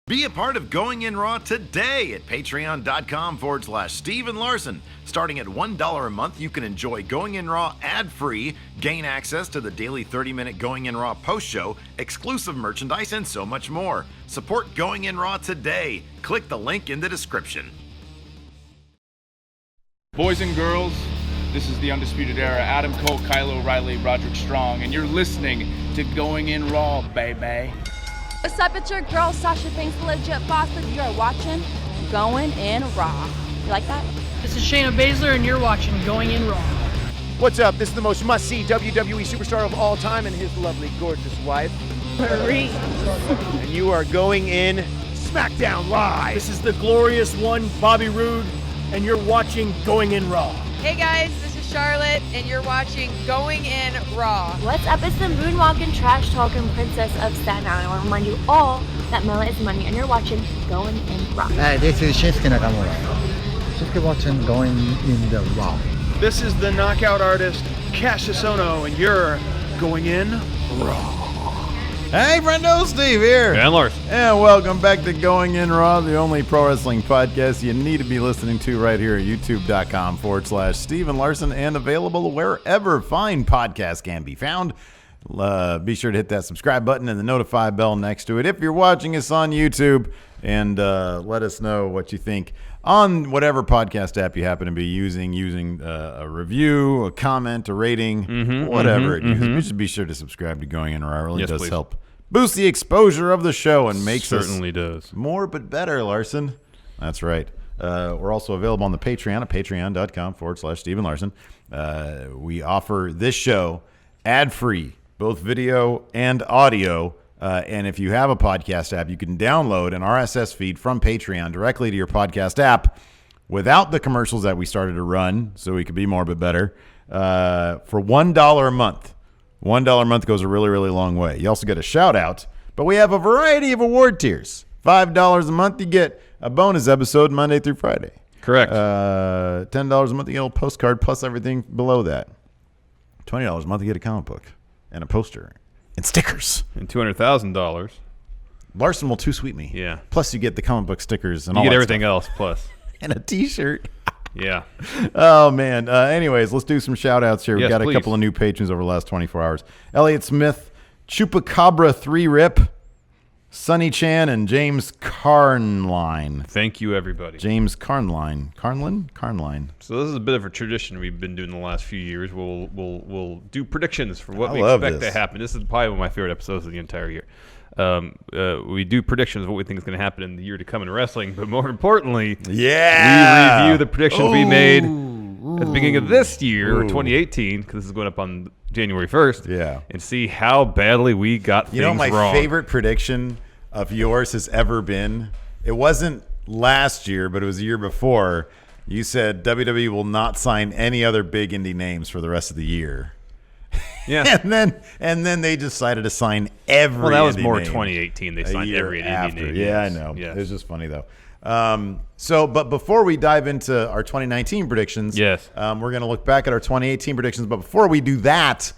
Be a part of Going In Raw today at patreon.com/Steven Larson. Starting at $1 a month, you can enjoy Going In Raw ad-free, gain access to the daily 30-minute Going In Raw post show, exclusive merchandise, and so much more. Support Going In Raw today. Click the link in the description. Boys and girls, this is the Undisputed Era. Adam Cole, Kyle O'Reilly, Roderick Strong, and you're listening to Going In Raw, baby. What's up, it's your girl Sasha Banks, the legit boss, and you're watching Going In Raw. You like that? This is Shayna Baszler, and you're watching Going In Raw. What's up? This is the most must-see WWE superstar of all time and his lovely, gorgeous wife, Marie. and you are going in SmackDown Live. This is the glorious one, Bobby Roode, and you're watching Going In Raw. Hey guys, this is Charlotte, and you're watching Going In Raw. What's up? It's the moonwalking, trash talking princess of Staten Island. I want to remind you all that Mela is money, and you're watching Going In Raw. Hi, this is Shinsuke Nakamura. Just keep watching Going In the Raw. This is the knockout artist, Cassius Ohno, and you're going in Raw. Hey, Friendo, Steve here. And Larson. And welcome back to Going In Raw, the only pro wrestling podcast you need to be listening to right here at youtube.com/Steven Larson, and available wherever fine podcasts can be found. Be sure to hit that subscribe button and the notify bell next to it if you're watching us on YouTube, and let us know what you think on whatever podcast app you happen to be using a review, a comment, a rating, whatever it is. You should be sure to subscribe to Going In Raw. It really does help boost the exposure of the show and makes certainly us does more but better, Larson. That's right. We're also available on the Patreon at patreon.com/Steven Larson. We offer this show ad-free, both video and audio. And if you have a podcast app, you can download an RSS feed from Patreon directly to your podcast app without the commercials that we started to run, so we could be more but better, for $1 a month. $1 a month goes a really, really long way. You also get a shout-out, but we have a variety of award tiers. $5 a month, you get a bonus episode Monday through Friday. correct. $10 a month, you get a little postcard plus everything below that. $20 a month, you get a comic book and a poster and stickers. And $200,000. Larson will too sweet me. Yeah. Plus, you get the comic book stickers and You all get that everything stuff. else plus. And a T-shirt. Yeah. Oh, man. Anyways, let's do some shout-outs here. We've Yes, got a please. couple of new patrons over the last 24 hours. Elliot Smith, Chupacabra 3 Rip, Sonny Chan, and James Carnline. Thank you, everybody. James Carnline. Carnline. So this is a bit of a tradition we've been doing the last few years. We'll do predictions for what I we love expect this. to happen. This is probably one of my favorite episodes of the entire year. We do predictions of what we think is going to happen in the year to come in wrestling, but more importantly, we review the predictions we made at the beginning of this year, or 2018, because this is going up on January 1st, and see how badly we got things wrong. You know, my favorite prediction of yours has ever been, it wasn't last year, but it was the year before. You said WWE will not sign any other big indie names for the rest of the year. Yeah. and then they decided to sign every Well, that was indie more name 2018. They signed every indie after. name. Yeah, I know. It was just funny, though. But before we dive into our 2019 predictions, we're going to look back at our 2018 predictions. But before we do that,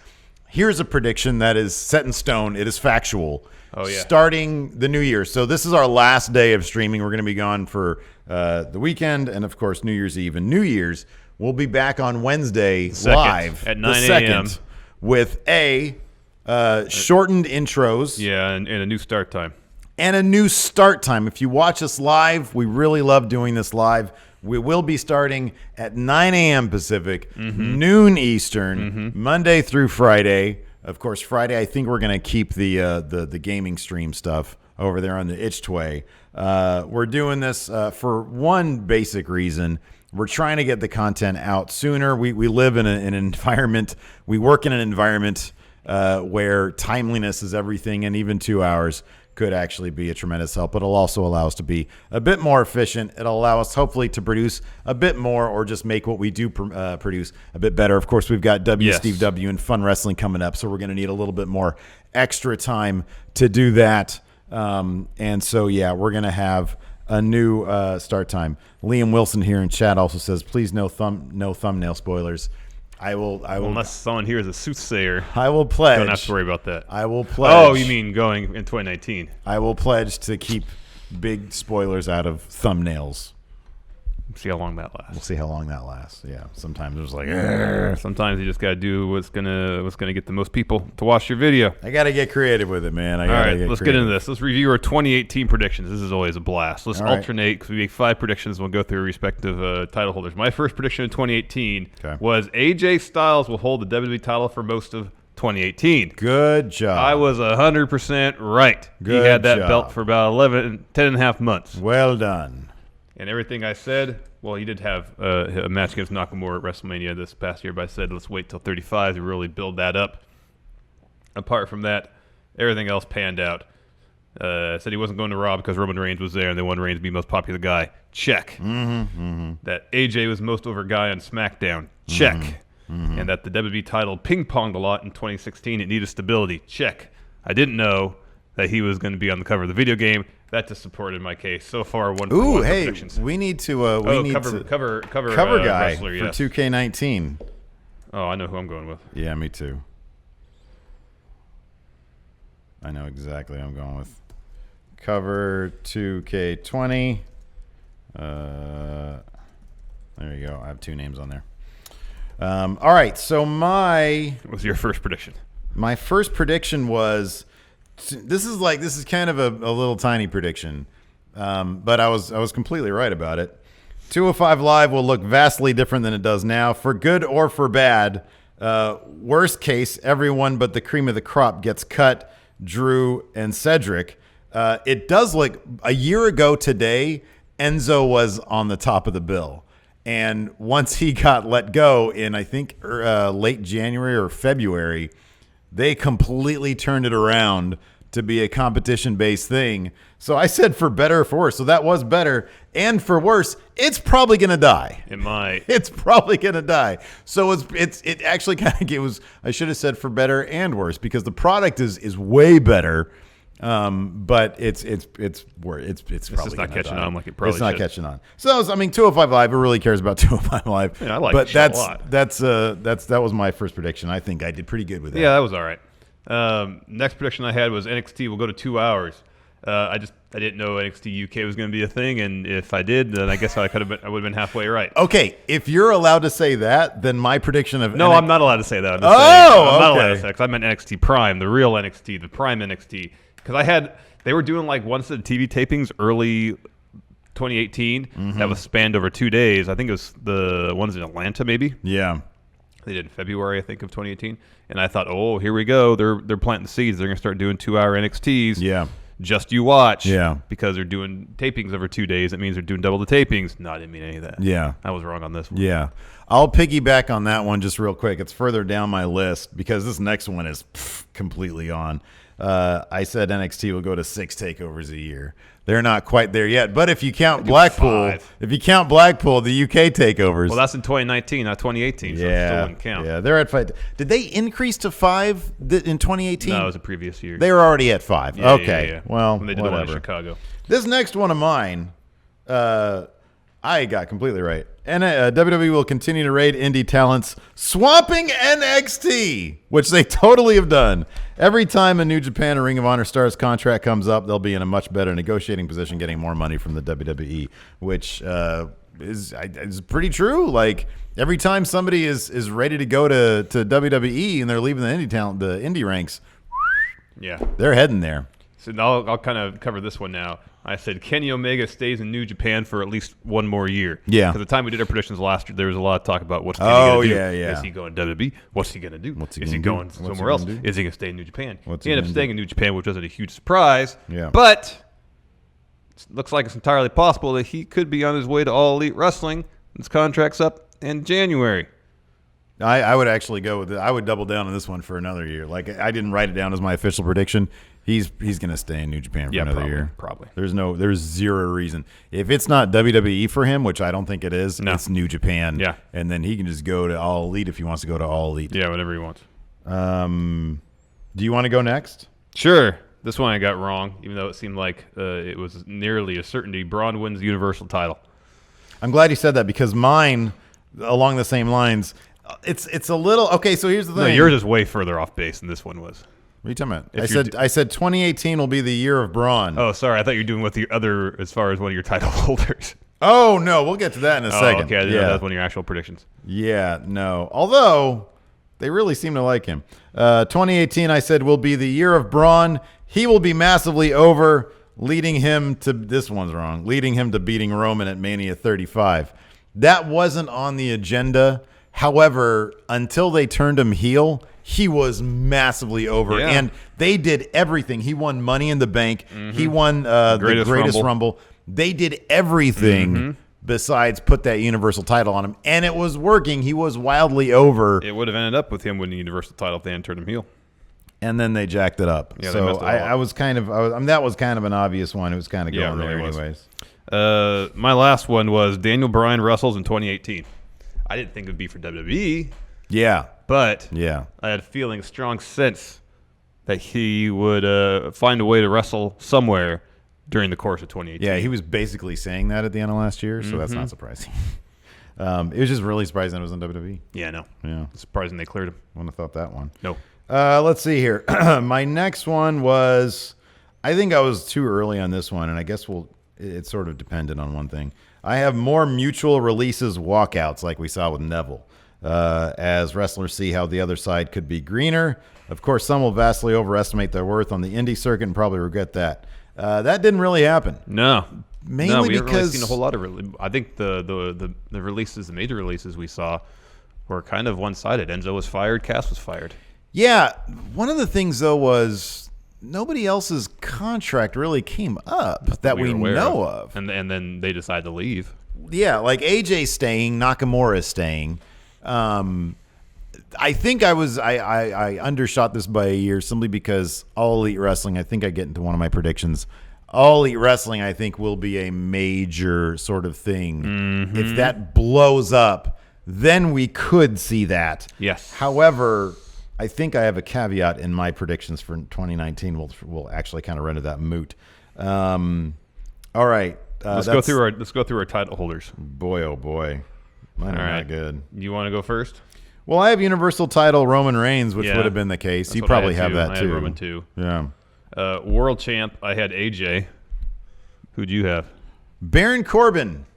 here's a prediction that is set in stone. It is factual. Oh, yeah. Starting the new year. So this is our last day of streaming. We're going to be gone for the weekend and, of course, New Year's Eve and New Year's. We'll be back on Wednesday live at 9 a.m. with shortened intros. Yeah, and a new start time. And a new start time. If you watch us live, we really love doing this live. We will be starting at 9 a.m. Pacific, noon Eastern, Monday through Friday. Of course, Friday, I think we're going to keep the gaming stream stuff over there on the Itchtway. We're doing this for one basic reason. We're trying to get the content out sooner. We live in an environment, we work in an environment where timeliness is everything, and even 2 hours could actually be a tremendous help. It'll also allow us to be a bit more efficient. It'll allow us hopefully to produce a bit more, or just make what we do produce a bit better. Of course, we've got Steve W and Fun Wrestling coming up, so we're going to need a little bit more extra time to do that. And so, yeah, we're going to have a new start time. Liam Wilson here in chat also says, please no thumbnail spoilers. I will. Unless someone here is a soothsayer. I will pledge. Don't have to worry about that. I will pledge. Oh, you mean going in 2019? I will pledge to keep big spoilers out of thumbnails. See how long that lasts. We'll see how long that lasts. Yeah. Sometimes there's like, sometimes you just gotta do what's gonna get the most people to watch your video. I gotta get creative with it, man. All right, let's get into this. Let's review our 2018 predictions. This is always a blast. Let's alternate because we make 5 predictions. We'll go through respective title holders. My first prediction in 2018 was AJ Styles will hold the WWE title for most of 2018. Good job. I was 100% right. Good He had that job. belt for about 10 and a half months. Well done. And everything I said, well, he did have a match against Nakamura at WrestleMania this past year, but I said let's wait till 35 to really build that up. Apart from that, everything else panned out. I said he wasn't going to Raw because Roman Reigns was there and they wanted Reigns to be most popular guy. Check. That AJ was most over guy on SmackDown. Check. And that the WWE title ping-ponged a lot in 2016. It needed stability. Check. I didn't know that he was going to be on the cover of the video game. That just supported my case. So far, one for one predictions. We need to cover guy wrestler, for 2K19. Oh, I know who I'm going with. Yeah, me too. I know exactly who I'm going with. Cover 2K20. There you go. I have 2 names on there. All right, so what was your first prediction? My first prediction was, this is kind of a little tiny prediction, but I was completely right about it. 205 Live will look vastly different than it does now, for good or for bad. Worst case, everyone but the cream of the crop gets cut. Drew and Cedric. It does look, a year ago today, Enzo was on the top of the bill. And once he got let go in, I think, late January or February, they completely turned it around to be a competition-based thing. So I said for better or for worse. So that was better. And for worse, it's probably going to die. It might. It's probably going to die. So it actually kind of I should have said for better and worse, because the product is way better. But it's probably not catching on like it probably It's not should. catching on. So 205 Live, who really cares about 205 Live? Yeah, I like but it a lot. that was my first prediction. I think I did pretty good with that. Yeah, that was all right. Next prediction I had was NXT will go to 2 hours. I didn't know NXT UK was going to be a thing, and if I did, then I guess I would have been halfway right. Okay, if you're allowed to say that, then my prediction of no, I'm not allowed to say that. I'm not allowed to say because I meant NXT Prime, the real NXT, the Prime NXT. Because they were doing like one set of TV tapings early 2018 that was spanned over 2 days. I think it was the ones in Atlanta, maybe. Yeah. They did in February, I think, of 2018. And I thought, oh, here we go. They're planting the seeds. They're going to start doing 2-hour NXTs. Yeah. Just you watch. Yeah. Because they're doing tapings over 2 days. That means they're doing double the tapings. No, I didn't mean any of that. Yeah. I was wrong on this one. Yeah. I'll piggyback on that one just real quick. It's further down my list because this next one is completely on. I said NXT will go to 6 takeovers a year. They're not quite there yet, but if you count Blackpool, the UK takeovers. Well, that's in 2019, not 2018. So it still wouldn't count. Yeah, they're at 5. Did they increase to 5 in 2018? No, it was a previous year. They were already at 5. Yeah, okay, yeah. Well, when they did whatever. the one in Chicago. This next one of mine, I got completely right. And WWE will continue to raid indie talents, swamping NXT, which they totally have done. Every time a New Japan or Ring of Honor star's contract comes up, they'll be in a much better negotiating position, getting more money from the WWE, which is pretty true. Like every time somebody is ready to go to WWE and they're leaving the indie ranks, yeah, they're heading there. So I'll kind of cover this one now. I said Kenny Omega stays in New Japan for at least one more year. Yeah. Because the time we did our predictions last year, there was a lot of talk about what's Kenny going to do. Yeah. Is he going to WWE? What's he going to do? Is he gonna going do? somewhere else? Is he going to stay in New Japan? What's he he ended up gonna staying do? in New Japan, which wasn't a huge surprise. Yeah. But it looks like it's entirely possible that he could be on his way to All Elite Wrestling. His contract's up in January. I would actually go with it. I would double down on this one for another year. Like I didn't write it down as my official prediction. He's going to stay in New Japan for another year. Probably. There's zero reason. If it's not WWE for him, which I don't think it is, it's New Japan. Yeah. And then he can just go to All Elite if he wants to go to All Elite. Yeah, whatever he wants. Do you want to go next? Sure. This one I got wrong, even though it seemed like it was nearly a certainty. Braun wins the Universal title. I'm glad you said that because mine, along the same lines, it's a little okay. So here's the thing. No, yours is way further off base than this one was. What are you talking about? I said 2018 will be the year of Braun. Oh, sorry. I thought you were doing with the other as far as one of your title holders. Oh, no. We'll get to that in a second. Okay. I didn't know that was one of your actual predictions. Yeah, no. Although, they really seem to like him. 2018, I said, will be the year of Braun. He will be massively over, leading him to, this one's wrong, leading him to beating Roman at Mania 35. That wasn't on the agenda. However, until they turned him heel, he was massively over. Yeah. And they did everything. He won Money in the Bank. He won the Greatest Rumble. They did everything besides put that Universal title on him. And it was working. He was wildly over. It would have ended up with him winning the Universal title if they hadn't turned him heel. And then they jacked it up. Yeah, so that was kind of an obvious one. It was kind of going there anyways. My last one was Daniel Bryan wrestles in 2018. I didn't think it would be for WWE. Yeah. But yeah, I had a strong sense that he would find a way to wrestle somewhere during the course of 2018. Yeah, he was basically saying that at the end of last year, so that's not surprising. It was just really surprising it was in WWE. Yeah, no. Yeah. Surprising they cleared him. Wouldn't have thought that one. No. Let's see here. My next one was, I think I was too early on this one, and I guess it's sort of dependent on one thing. I have more mutual releases walkouts like we saw with Neville. As wrestlers see how the other side could be greener. Of course, some will vastly overestimate their worth on the indie circuit and probably regret that. That didn't really happen. No. Mainly we haven't because really seen a whole lot of I think the releases, the major releases we saw were kind of one-sided. Enzo was fired, Cass was fired. Yeah, one of the things though was nobody else's contract really came up that we know of. And then they decided to leave. Yeah, like AJ's staying, Nakamura is staying. I think I undershot this by a year simply because All Elite Wrestling, I think I get into one of my predictions. All Elite Wrestling, I think, will be a major sort of thing. If that blows up, then we could see that. Yes. However, I think I have a caveat in my predictions for 2019. We'll actually kind of render that moot. All right. Let's go through our title holders. Boy, oh boy. Mine are not good. You want to go first? Well, I have Universal title Roman Reigns, which would have been the case. You probably have that too. I had Roman too. Yeah. World champ, I had AJ. Who'd you have? Baron Corbin,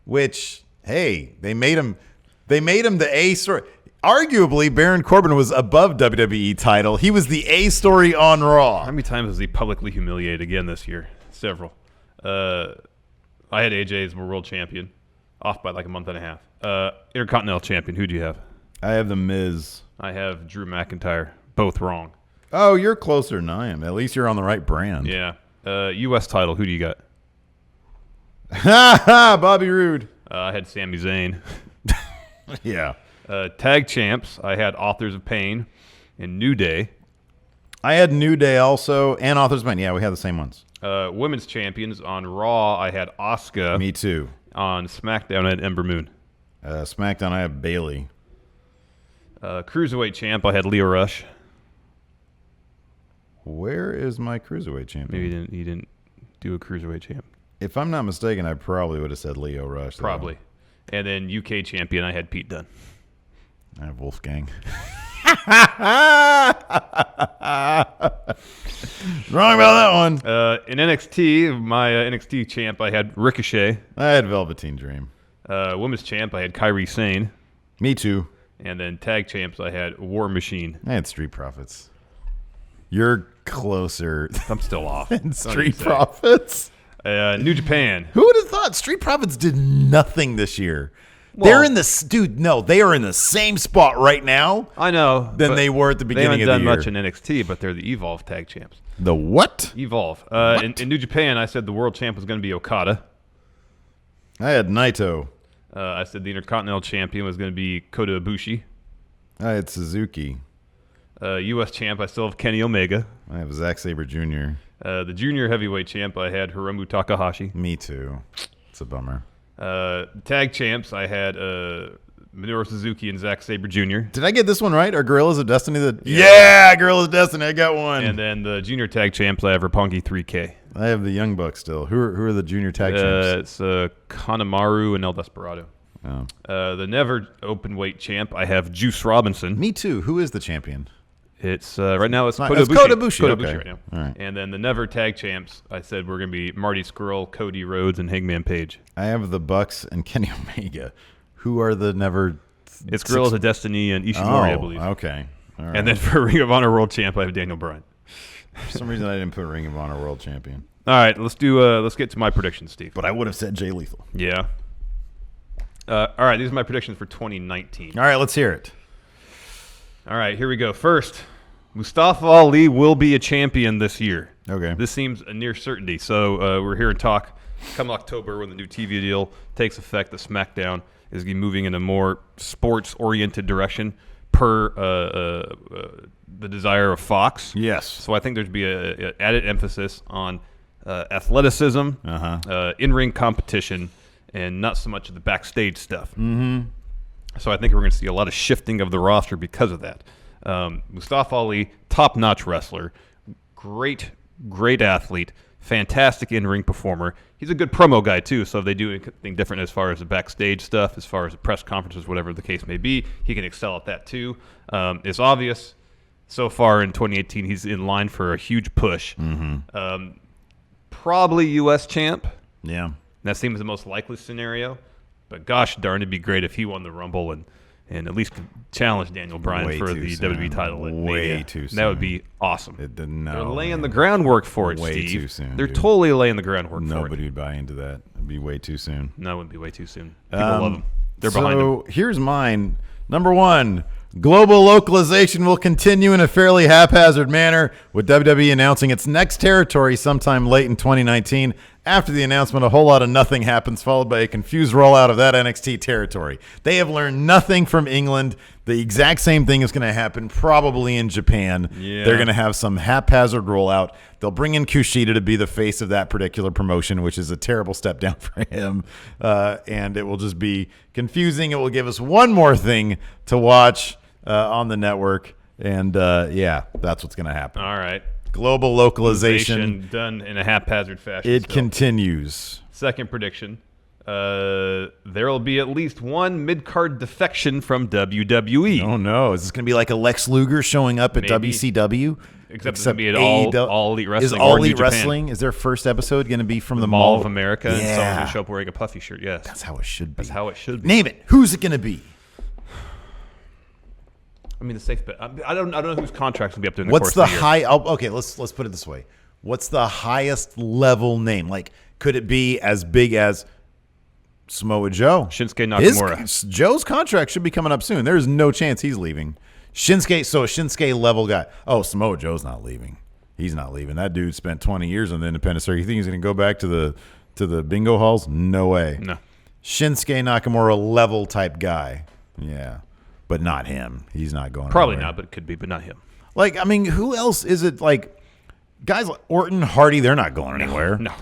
which, hey, they made him the A story. Arguably, Baron Corbin was above WWE title. He was the A story on Raw. How many times was he publicly humiliated again this year? Several. I had AJ as world champion, off by like a month and a half. Intercontinental champion, who do you have? I have The Miz. I have Drew McIntyre. Both wrong. Oh, you're closer than I am. At least you're on the right brand. Yeah. U.S. title, who do you got? Ha ha! Bobby Roode. I had Sami Zayn. Yeah. Tag champs, I had Authors of Pain and New Day. I had New Day also, and Authors of Pain. Yeah, we had the same ones. Women's champions, on Raw, I had Asuka. Me too. On SmackDown, I had Ember Moon. SmackDown, I have Bayley. Cruiserweight champ, I had Leo Rush. Where is my Cruiserweight champion? Maybe he didn't do a Cruiserweight champ. If I'm not mistaken, I probably would have said Leo Rush. Though. Probably. And then UK champion, I had Pete Dunne. I have Wolfgang. Wrong about that one. In NXT, my NXT champ, I had Ricochet. I had Velveteen Dream. Women's champ, I had Kairi Sane. Me too. And then tag champs, I had War Machine. I had Street Profits. You're closer. I'm still off. Street Profits. New Japan. Who would have thought Street Profits did nothing this year? Well, they're in the they are in the same spot right now. I know than they were at the beginning of the year. They haven't done much in NXT, but they're the Evolve tag champs. The what? Evolve. In New Japan, I said the world champ was going to be Okada. I had Naito. I said the Intercontinental champion was going to be Kota Ibushi. I had Suzuki. U.S. champ, I still have Kenny Omega. I have Zack Sabre Jr. The junior heavyweight champ, I had Hiromu Takahashi. Me too. It's a bummer. Tag champs, I had Minoru Suzuki and Zack Sabre Jr. Did I get this one right? Or Gorillas of Destiny? Yeah, Gorillas of Destiny. I got one. And then the junior tag champs, I have Roppongi 3K. I have the Young Bucks still. Who are the junior tag champs? It's Kanemaru and El Desperado. Oh. The never open weight champ, I have Juice Robinson. Me too. Who is the champion? It's right now. It's Kota Ibushi. Ibushi. Kota Okay. Ibushi right now. All right. And then the Never Tag Champs. I said we're going to be Marty Scurll, Cody Rhodes, and Hangman Page. I have the Bucks and Kenny Omega. Who are the never? It's Guerrillas of Destiny and Ishimori, I believe. Okay. All right. And then for Ring of Honor World Champ, I have Daniel Bryan. For some reason, I didn't put Ring of Honor World Champion. All right, let's get to my predictions, Steve. But I would have said Jay Lethal. Yeah. All right, these are my predictions for 2019. All right, let's hear it. All right, here we go. First, Mustafa Ali will be a champion this year. Okay. This seems a near certainty. So we're here to talk come October when the new TV deal takes effect. The SmackDown is going to be moving in a more sports-oriented direction per the desire of Fox. Yes. So I think there's be a added emphasis on athleticism, in-ring competition, and not so much of the backstage stuff. Mm-hmm. So I think we're going to see a lot of shifting of the roster because of that. Mustafa Ali, top-notch wrestler, great athlete, fantastic in-ring performer. He's a good promo guy, too, so if they do anything different as far as the backstage stuff, as far as the press conferences, whatever the case may be, he can excel at that, too. It's obvious so far in 2018 he's in line for a huge push. Mm-hmm. Probably U.S. champ. Yeah. That seems the most likely scenario. But gosh darn, it'd be great if he won the Rumble and at least challenge Daniel Bryan for the WWE title. Way too soon. That would be awesome. They're No, laying the groundwork for it, way Steve. too soon. They're dude. totally laying the groundwork for it. Nobody would buy into that. It'd be way too soon. No, it wouldn't be way too soon. People love them. They're behind them. So here's mine. Number one, global localization will continue in a fairly haphazard manner, with WWE announcing its next territory sometime late in 2019. After the announcement, a whole lot of nothing happens, followed by a confused rollout of that NXT territory. They have learned nothing from England. The exact same thing is going to happen probably in Japan. Yeah. They're going to have some haphazard rollout. They'll bring in Kushida to be the face of that particular promotion, which is a terrible step down for him. And it will just be confusing. It will give us one more thing to watch on the network. And, yeah, that's what's going to happen. All right. Global localization done in a haphazard fashion. It continues. Second prediction. There will be at least one mid-card defection from WWE. Oh, no. Is this going to be like a Lex Luger showing up at Maybe. WCW? Except it's going to be at all Elite Wrestling. Is or All New Elite Japan. Wrestling? Is their first episode going to be from the Mall of America? Yeah. And someone's going to show up wearing a puffy shirt. Yes. That's how it should be. That's how it should be. Name it. Who's it going to be? I mean, the safe bet. I don't know whose contracts will be up there in the What's course the of the year. high? Okay, let's put it this way. What's the highest level name? Like, could it be as big as Samoa Joe? Shinsuke Nakamura. Joe's contract should be coming up soon. There's no chance he's leaving. So a Shinsuke level guy. Oh, Samoa Joe's not leaving. He's not leaving. That dude spent 20 years on the independent circuit. You think he's going to go back to the bingo halls? No way. No. Shinsuke Nakamura level type guy. Yeah. But not him. He's not going Probably anywhere. not, but it could be, but not him. Like, I mean, who else is it? Like, guys like Orton, Hardy, they're not going anywhere. No.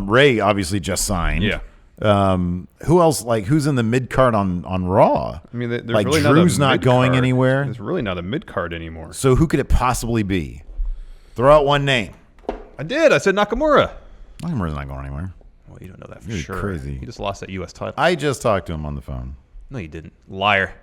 Ray obviously just signed. Yeah. Who else? Like, who's in the mid card on Raw? I mean, there's like really Drew's not not going anywhere. There's really not a mid-card anymore. So who could it possibly be? Throw out one name. I did. I said Nakamura. Nakamura's not going anywhere. Well, you don't know that for You're sure. crazy. He just lost that U.S. title. I just talked to him on the phone. No, you didn't. Liar.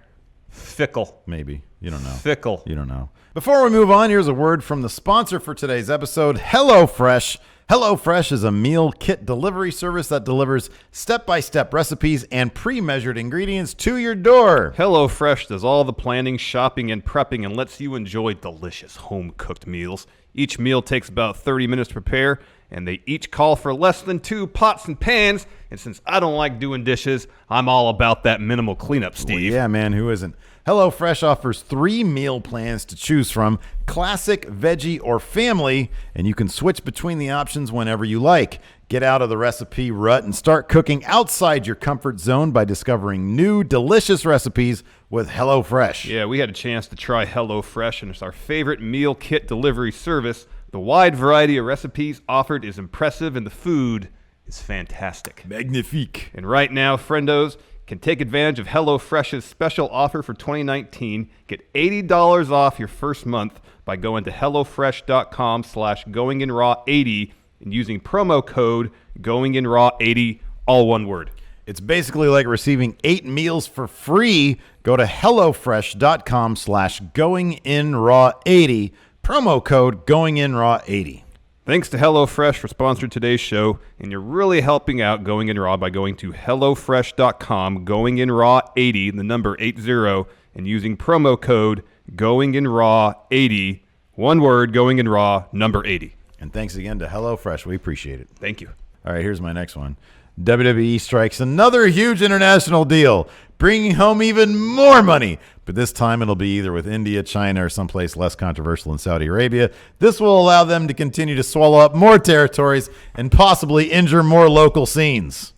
Fickle. Maybe. You don't know. Fickle. You don't know. Before we move on, here's a word from the sponsor for today's episode, HelloFresh. HelloFresh is a meal kit delivery service that delivers step-by-step recipes and pre-measured ingredients to your door. HelloFresh does all the planning, shopping, and prepping and lets you enjoy delicious home-cooked meals. Each meal takes about 30 minutes to prepare, and they each call for less than 2 pots and pans. And since I don't like doing dishes, I'm all about that minimal cleanup, Steve. Well, yeah, man, who isn't? HelloFresh offers 3 meal plans to choose from, classic, veggie, or family, and you can switch between the options whenever you like. Get out of the recipe rut and start cooking outside your comfort zone by discovering new, delicious recipes with HelloFresh. Yeah, we had a chance to try HelloFresh, and it's our favorite meal kit delivery service. The wide variety of recipes offered is impressive, and the food is fantastic. Magnifique. And right now, friendos can take advantage of HelloFresh's special offer for 2019. Get $80 off your first month by going to HelloFresh.com/GoingInRaw80 and using promo code GoingInRaw80, all one word. It's basically like receiving 8 meals for free. Go to HelloFresh.com/GoingInRaw80. Promo code GoingInRaw80. Thanks to HelloFresh for sponsoring today's show, and you're really helping out Going In Raw by going to HelloFresh.com, GoingInRaw80, the number 80, and using promo code GoingInRaw80, one word, GoingInRaw, number 80. And thanks again to HelloFresh. We appreciate it. Thank you. All right, here's my next one. WWE strikes another huge international deal, bringing home even more money. But this time it'll be either with India, China, or someplace less controversial in Saudi Arabia. This will allow them to continue to swallow up more territories and possibly injure more local scenes.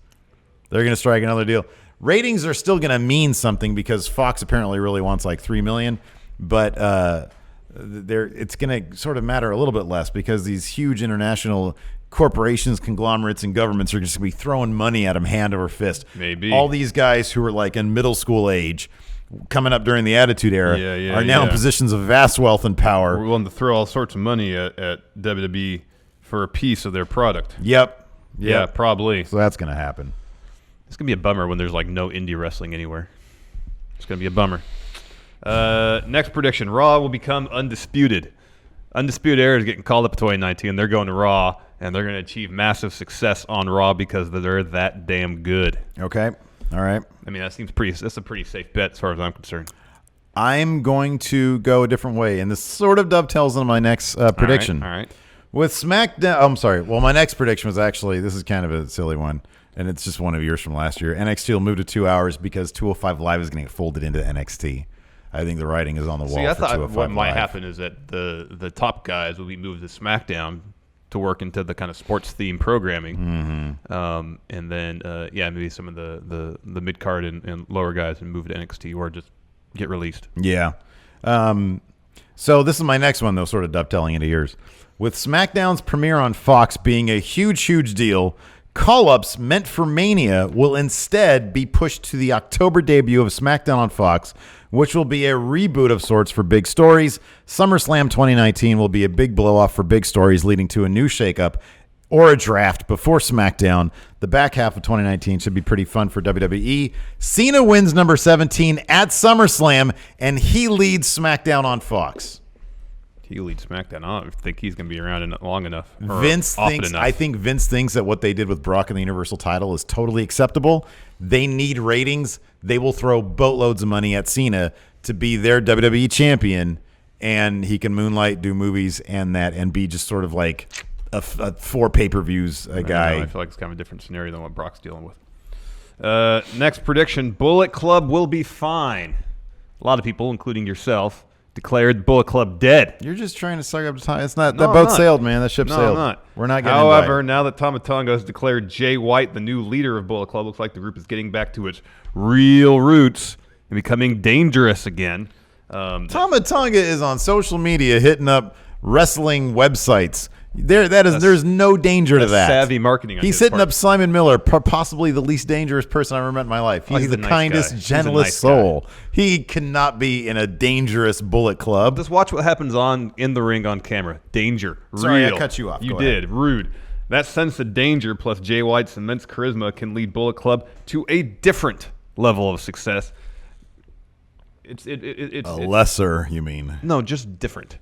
They're going to strike another deal. Ratings are still going to mean something because Fox apparently really wants like 3 million, but it's going to sort of matter a little bit less because these huge international corporations, conglomerates, and governments are just going to be throwing money at them hand over fist. Maybe. All these guys who are like in middle school age coming up during the Attitude Era are now in positions of vast wealth and power. We're willing to throw all sorts of money at WWE for a piece of their product. Yep. Yeah, probably. So that's going to happen. It's going to be a bummer when there's like no indie wrestling anywhere. It's going to be a bummer. Next prediction, Raw will become undisputed. Undisputed Era is getting called up in 2019. They're going to Raw, and they're going to achieve massive success on Raw because they're that damn good. Okay. All right. I mean, that's a pretty safe bet as far as I'm concerned. I'm going to go a different way, and this sort of dovetails into my next prediction. All right. With SmackDown, I'm sorry. Well, my next prediction was actually, this is kind of a silly one, and it's just one of yours from last year. NXT will move to 2 hours because 205 Live is going to get folded into NXT. I think the writing is on the wall. See, I for thought 205 what might Live. happen is that the top guys will be moved to SmackDown to work into the kind of sports theme programming, and then maybe some of the mid card and lower guys and move to NXT or just get released. Yeah. So this is my next one though, sort of dovetailing into yours. With SmackDown's premiere on Fox being a huge deal, call-ups meant for Mania will instead be pushed to the October debut of SmackDown on Fox, which will be a reboot of sorts for big stories. SummerSlam 2019 will be a big blow-off for big stories, leading to a new shakeup or a draft before SmackDown. The back half of 2019 should be pretty fun for WWE. Cena wins number 17 at SummerSlam, and he leads SmackDown on Fox. He leads SmackDown. I don't think he's going to be around long enough. I think Vince thinks that what they did with Brock and the Universal title is totally acceptable. They need ratings. They will throw boatloads of money at Cena to be their WWE champion, and he can moonlight, do movies, and be just sort of like a 4 pay-per-views guy. I feel like it's kind of a different scenario than what Brock's dealing with. Next prediction, Bullet Club will be fine. A lot of people, including yourself, declared Bullet Club dead. You're just trying to suck up time. It's not that boat sailed, man. That ship sailed. I'm not. We're not getting However, now that Tama Tonga has declared Jay White the new leader of Bullet Club, looks like the group is getting back to its real roots and becoming dangerous again. Tama Tonga is on social media hitting up wrestling websites. There's no danger to that. Savvy marketing. He's hitting up Simon Miller, possibly the least dangerous person I've ever met in my life. He's the nice kindest, guy. gentlest soul. He cannot be in a dangerous Bullet Club. Just watch what happens in the ring on camera. Danger. Sorry, real. I cut you off. You did. Rude. That sense of danger plus Jay White's immense charisma can lead Bullet Club to a different level of success. It's lesser, you mean? No, just different.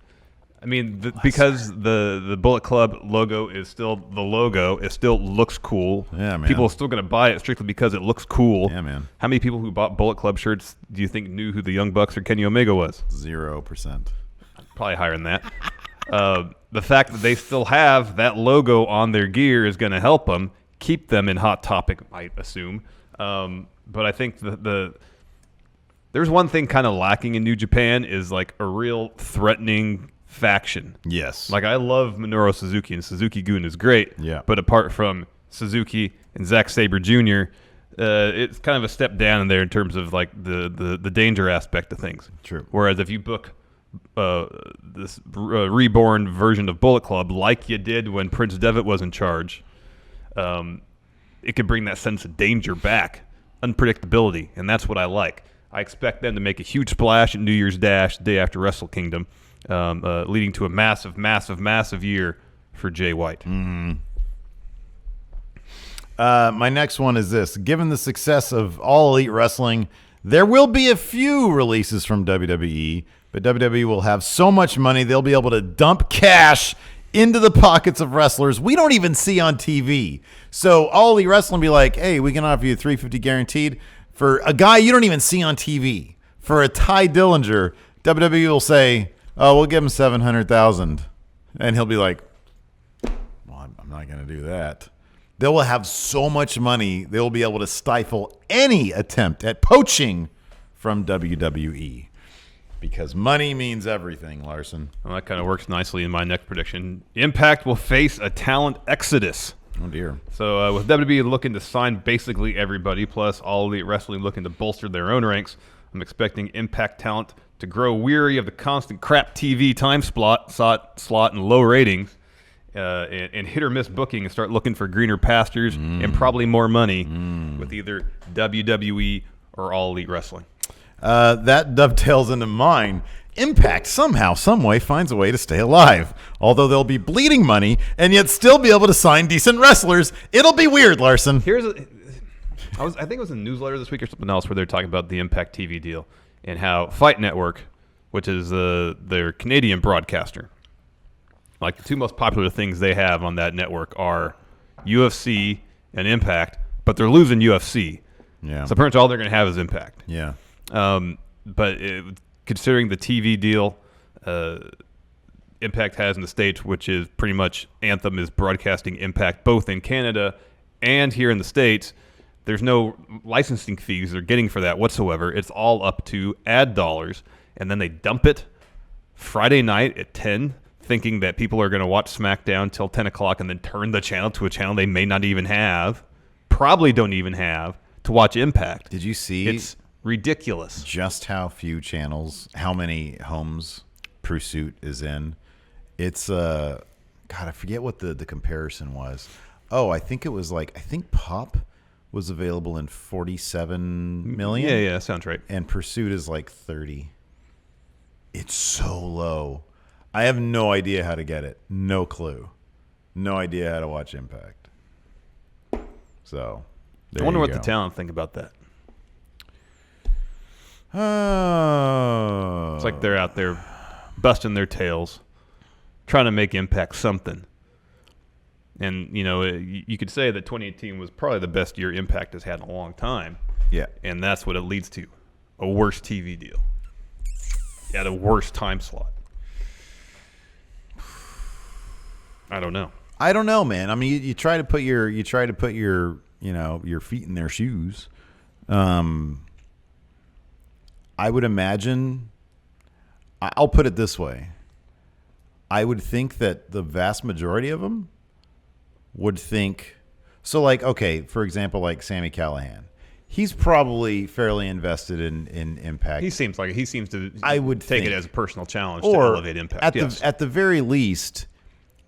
I mean, because the Bullet Club logo is still the logo, it still looks cool. Yeah, man. People are still going to buy it strictly because it looks cool. Yeah, man. How many people who bought Bullet Club shirts do you think knew who the Young Bucks or Kenny Omega was? 0%. Probably higher than that. The fact that they still have that logo on their gear is going to help them keep them in Hot Topic, I assume. But I think there's one thing kind of lacking in New Japan is like a real threatening faction. Yes. Like I love Minoru Suzuki, and Suzuki-gun is great. Yeah. But apart from Suzuki and Zack Sabre Jr., it's kind of a step down in there in terms of like the danger aspect of things. True. Whereas if you book this reborn version of Bullet Club like you did when Prince Devitt was in charge, it could bring that sense of danger back, unpredictability, and that's what I like. I expect them to make a huge splash at New Year's Dash, the day after Wrestle Kingdom, leading to a massive year for Jay White. Mm-hmm. My next one is this. Given the success of All Elite Wrestling, there will be a few releases from WWE, but WWE will have so much money they'll be able to dump cash into the pockets of wrestlers we don't even see on TV. So All Elite Wrestling will be like, hey, we can offer you $350 guaranteed for a guy you don't even see on TV. For a Ty Dillinger, WWE will say, oh, we'll give him $700,000. And he'll be like, well, I'm not going to do that. They will have so much money, they will be able to stifle any attempt at poaching from WWE. Because money means everything, Larson. Well, that kind of works nicely in my next prediction. Impact will face a talent exodus. Oh, dear. So with WWE looking to sign basically everybody, plus All Elite Wrestling looking to bolster their own ranks, I'm expecting Impact talent to grow weary of the constant crap TV time slot and low ratings and hit-or-miss booking and start looking for greener pastures and probably more money with either WWE or All Elite Wrestling. That dovetails into mine. Impact somehow, some way finds a way to stay alive. Although they'll be bleeding money and yet still be able to sign decent wrestlers. It'll be weird, Larson. I think it was a newsletter this week or something else where they're talking about the Impact TV deal and how Fight Network, which is their Canadian broadcaster, like the two most popular things they have on that network are UFC and Impact, but they're losing UFC. Yeah. So pretty much all they're going to have is Impact. Yeah. But considering the TV deal Impact has in the States, which is pretty much Anthem is broadcasting Impact both in Canada and here in the States, there's no licensing fees they're getting for that whatsoever. It's all up to ad dollars, and then they dump it Friday night at 10, thinking that people are going to watch SmackDown till 10 o'clock and then turn the channel to a channel they may not even have, probably don't even have, to watch Impact. Did you see? It's ridiculous. Just how few channels, how many homes Pursuit is in. It's, God, I forget what the comparison was. Oh, I think it was I think Pop was available in 47 million. Yeah, sounds right. And Pursuit is 30. It's so low. I have no idea how to get it. No clue. No idea how to watch Impact. So, I wonder what the talent think about that. Oh. It's like they're out there busting their tails, trying to make Impact something. And, you could say that 2018 was probably the best year Impact has had in a long time. Yeah. And that's what it leads to, a worse TV deal at a worse time slot. I don't know, man. I mean, you try to put your your feet in their shoes. I would imagine, I'll put it this way. I would think that the vast majority of them would think, so okay, for example, Sami Callihan. He's probably fairly invested in Impact. he seems to I would take think, it as a personal challenge to elevate Impact. At the very least,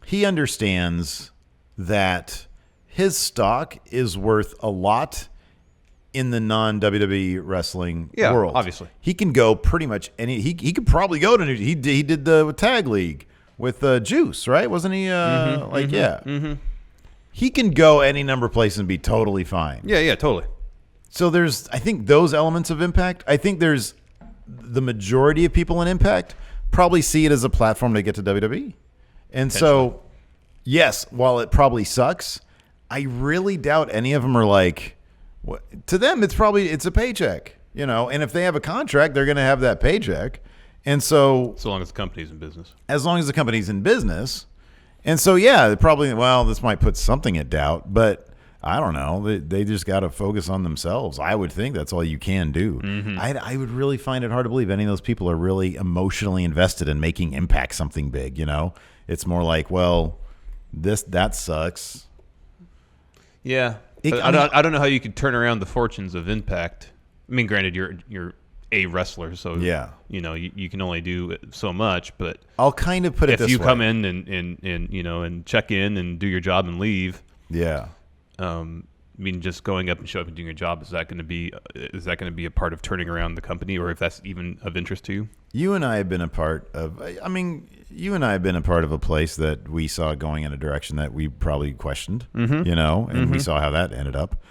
he understands that his stock is worth a lot in the non-WWE wrestling world. Obviously. He can go pretty much any. He could probably go to. He did the tag league with Juice, right? Wasn't he? Mm-hmm. He can go any number of places and be totally fine. Yeah, totally. So there's, I think, those elements of Impact. I think there's the majority of people in Impact probably see it as a platform to get to WWE. And so, yes, while it probably sucks, I really doubt any of them are to them, it's a paycheck, and if they have a contract, they're going to have that paycheck. And so long as the company's in business. As long as the company's in business. And so, yeah, probably, this might put something at doubt, but I don't know. They just got to focus on themselves. I would think that's all you can do. Mm-hmm. I would really find it hard to believe any of those people are really emotionally invested in making Impact something big, It's more that sucks. Yeah. I don't know how you could turn around the fortunes of Impact. I mean, granted, you're a wrestler, so yeah, you can only do so much. But I'll kind of put it this way: if you come in and check in and do your job and leave, yeah. Just going up and showing up and doing your job, is that going to be a part of turning around the company, or if that's even of interest to you? You and I have been a part of. I mean, you and I have been a part of a place that we saw going in a direction that we probably questioned. You know, and we saw how that ended up.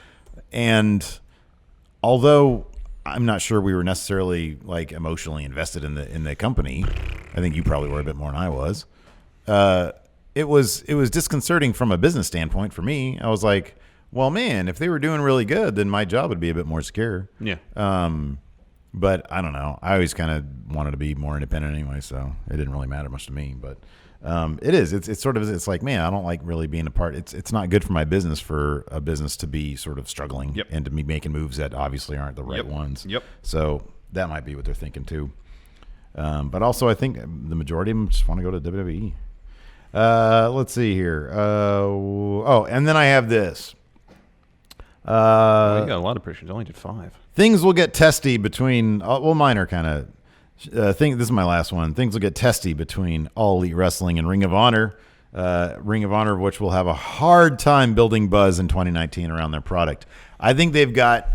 And although I'm not sure we were necessarily like emotionally invested in the company, I think you probably were a bit more than I was. It was disconcerting from a business standpoint for me. I was like, well, man, if they were doing really good, then my job would be a bit more secure. Yeah. But I don't know. I always kind of wanted to be more independent anyway, so it didn't really matter much to me. But it is. It's sort of. It's like, man, I don't like really being a part. It's not good for my business for a business to be sort of struggling and to be making moves that obviously aren't the right ones. Yep. So that might be what they're thinking too. But also, I think the majority of them just want to go to WWE. Let's see here. And then I have this. You got a lot of predictions. I only did 5. Things will get testy between. Mine are kind of. This is my last one. Things will get testy between All Elite Wrestling and Ring of Honor. Ring of Honor, which will have a hard time building buzz in 2019 around their product. I think they've got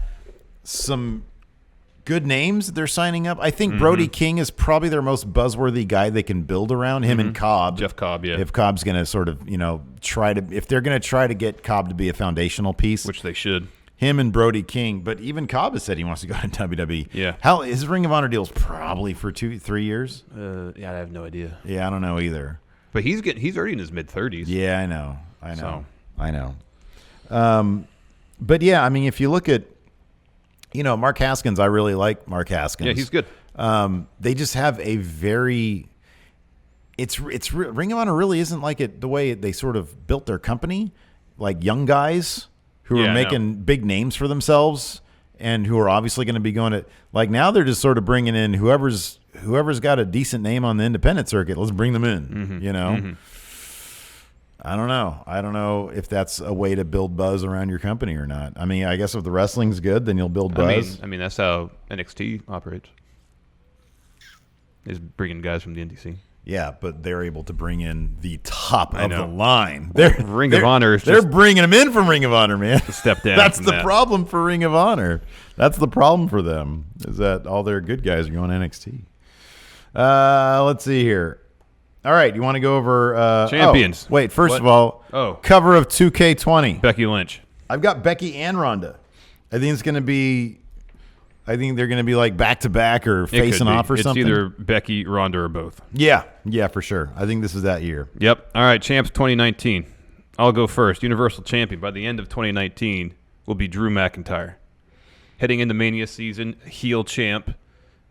some good names that they're signing up. I think Brody King is probably their most buzzworthy guy they can build around. Him and Cobb. Jeff Cobb, yeah. If Cobb's going to sort of, if they're going to try to get Cobb to be a foundational piece. Which they should. Him and Brody King. But even Cobb has said he wants to go to WWE. Yeah. His Ring of Honor deal is probably for 2-3 years. Yeah, I have no idea. Yeah, I don't know either. But he's already in his mid-30s. Yeah, I know. But yeah, I mean, if you look at, Mark Haskins, I really like Mark Haskins. Yeah, he's good. They just have a very, Ring of Honor really isn't like it the way they sort of built their company, like young guys who are making big names for themselves and who are obviously going to be going to, like now they're just sort of bringing in whoever's got a decent name on the independent circuit. Let's bring them in, I don't know. I don't know if that's a way to build buzz around your company or not. I mean, I guess if the wrestling's good, then you'll build buzz. I mean that's how NXT operates. Is bringing guys from the NDC. Yeah, but they're able to bring in the top of the line. Ring of Honor is they're bringing them in from Ring of Honor, man. Step down. That's the problem for Ring of Honor. That's the problem for them, is that all their good guys are going NXT. Let's see here. All right, you want to go over champions? First of all, cover of 2K20. Becky Lynch. I've got Becky and Ronda. I think they're going to be like back to back or facing off or something. It's either Becky, Ronda, or both. Yeah, for sure. I think this is that year. Yep. All right, champs 2019. I'll go first. Universal champion by the end of 2019 will be Drew McIntyre. Heading into Mania season, heel champ.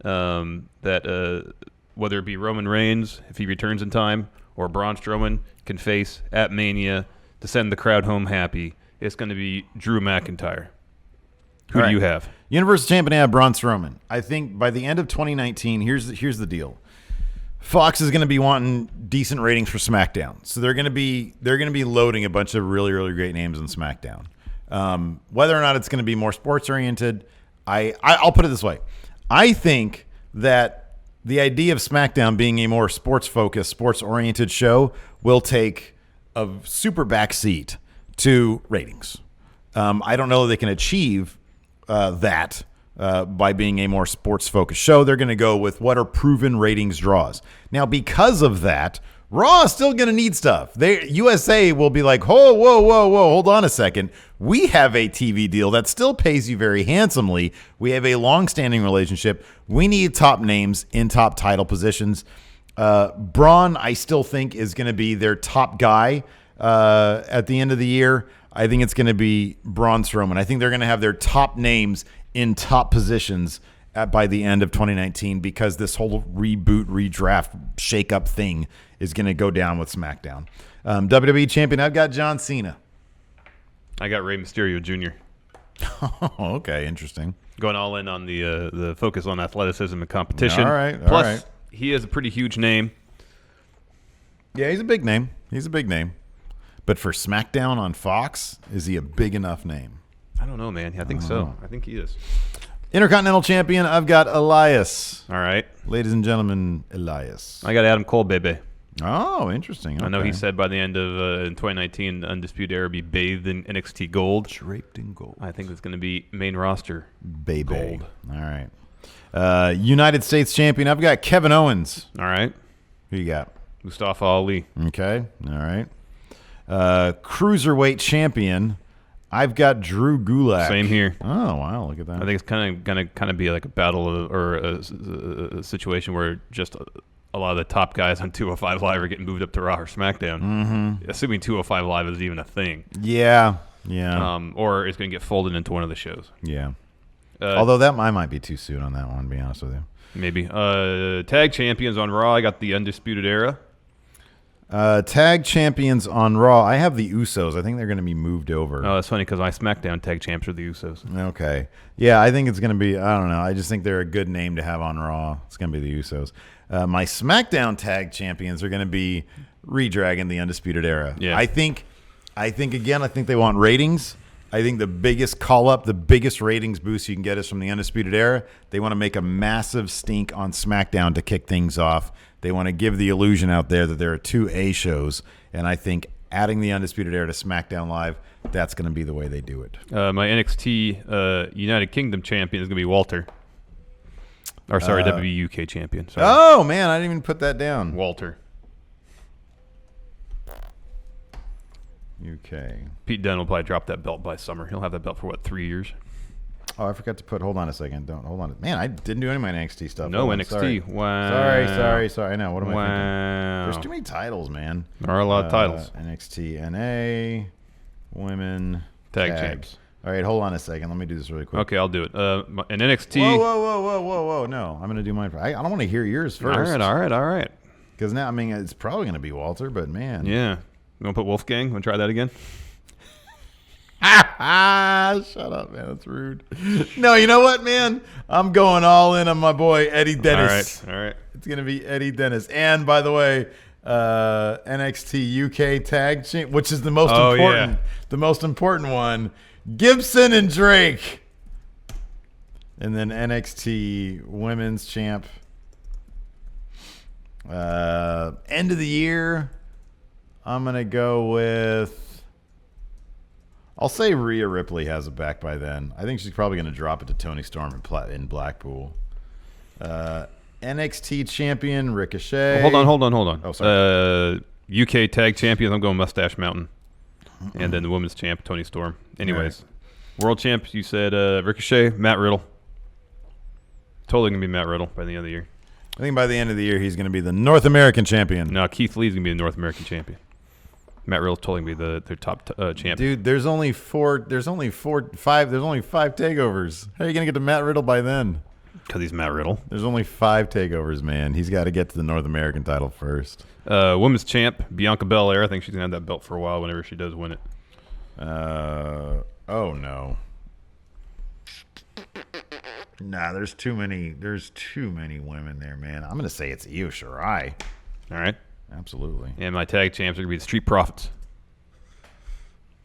Whether it be Roman Reigns, if he returns in time, or Braun Strowman can face at Mania to send the crowd home happy, it's going to be Drew McIntyre. Who do you have? Universal Champion, I have Braun Strowman. I think by the end of 2019, here's the deal. Fox is going to be wanting decent ratings for SmackDown, so they're going to be loading a bunch of really, really great names on SmackDown. Whether or not it's going to be more sports oriented, I'll put it this way: I think that the idea of SmackDown being a more sports-focused, sports-oriented show will take a super backseat to ratings. I don't know that they can achieve that by being a more sports-focused show. They're going to go with what are proven ratings draws. Now, because of that, Raw is still going to need stuff. USA will be like, whoa, hold on a second. We have a TV deal that still pays you very handsomely. We have a long-standing relationship. We need top names in top title positions. Braun, I still think, is going to be their top guy at the end of the year. I think it's going to be Braun Strowman. I think they're going to have their top names in top positions by the end of 2019 because this whole reboot, redraft, shake-up thing is going to go down with SmackDown. WWE Champion, I've got John Cena. I got Rey Mysterio Jr. Oh, okay, interesting. Going all in on the focus on athleticism and competition. All right. Plus, he is a pretty huge name. Yeah, he's a big name. But for SmackDown on Fox, is he a big enough name? I don't know, man. I think so. I think he is. Intercontinental Champion, I've got Elias. All right. Ladies and gentlemen, Elias. I got Adam Cole, baby. Oh, interesting. Okay. I know he said by the end of in 2019, the Undisputed Era be bathed in NXT gold. Draped in gold. I think it's going to be main roster baby gold. All right. United States champion, I've got Kevin Owens. All right. Who you got? Mustafa Ali. Okay. All right. Cruiserweight champion, I've got Drew Gulak. Same here. Oh, wow. Look at that. I think it's kind of be like a battle or a situation where just a lot of the top guys on 205 Live are getting moved up to Raw or SmackDown. Mm-hmm. Assuming 205 Live is even a thing. Yeah. Or it's going to get folded into one of the shows. Yeah. Although I might be too soon on that one, to be honest with you. Maybe. Tag champions on Raw, I got the Undisputed Era. Tag champions on Raw, I have the Usos. I think they're going to be moved over. Oh, that's funny because my SmackDown tag champs are the Usos. Okay. Yeah, I think it's going to be, I don't know. I just think they're a good name to have on Raw. It's going to be the Usos. My SmackDown tag champions are going to be Redragon, the Undisputed Era. Yeah. I think they want ratings. I think the biggest call-up, the biggest ratings boost you can get is from the Undisputed Era. They want to make a massive stink on SmackDown to kick things off. They want to give the illusion out there that there are 2 A shows, and I think adding the Undisputed Era to SmackDown Live, that's going to be the way they do it. My NXT United Kingdom champion is going to be Walter. Or, sorry, WWE UK champion. Sorry. Oh, man, I didn't even put that down. Walter. UK. Pete Dunne will probably drop that belt by summer. He'll have that belt for, 3 years? Oh, I forgot to put. Hold on a second. Hold on. Man, I didn't do any of my NXT stuff. No NXT. Sorry. Wow. Sorry. I know. What am I thinking? There's too many titles, man. There are a lot of titles. NXT NA, women, tag champs. All right, hold on a second. Let me do this really quick. Okay, I'll do it. An NXT. Whoa. No, I'm going to do mine. I don't want to hear yours first. All right. Because now, I mean, it's probably going to be Walter, but man. Yeah. You want to put Wolfgang? Want to try that again? Shut up, man. That's rude. No, you know what, man? I'm going all in on my boy Eddie Dennis. All right. It's going to be Eddie Dennis. And by the way, NXT UK Tag Champ, which is the most important. Yeah. The most important one. Gibson and Drake. And then NXT Women's Champ. End of the year, I'm going to go with... I'll say Rhea Ripley has it back by then. I think she's probably going to drop it to Toni Storm in Blackpool. NXT champion Ricochet. Well, hold on. Oh, sorry. UK tag champions, I'm going Mustache Mountain. And then the women's champ, Toni Storm. Anyways, world champ, you said Ricochet, Matt Riddle. Totally going to be Matt Riddle by the end of the year. I think by the end of the year, he's going to be the North American champion. No, Keith Lee's going to be the North American champion. Matt Riddle's totally going to be their top champ. Dude, there's only five takeovers. How are you going to get to Matt Riddle by then? Because he's Matt Riddle. There's only 5 takeovers, man. He's got to get to the North American title first. Women's champ, Bianca Belair. I think she's going to have that belt for a while whenever she does win it. Oh, no. Nah, there's too many women there, man. I'm going to say it's Io Shirai. All right. Absolutely. And my tag champs are going to be the Street Profits.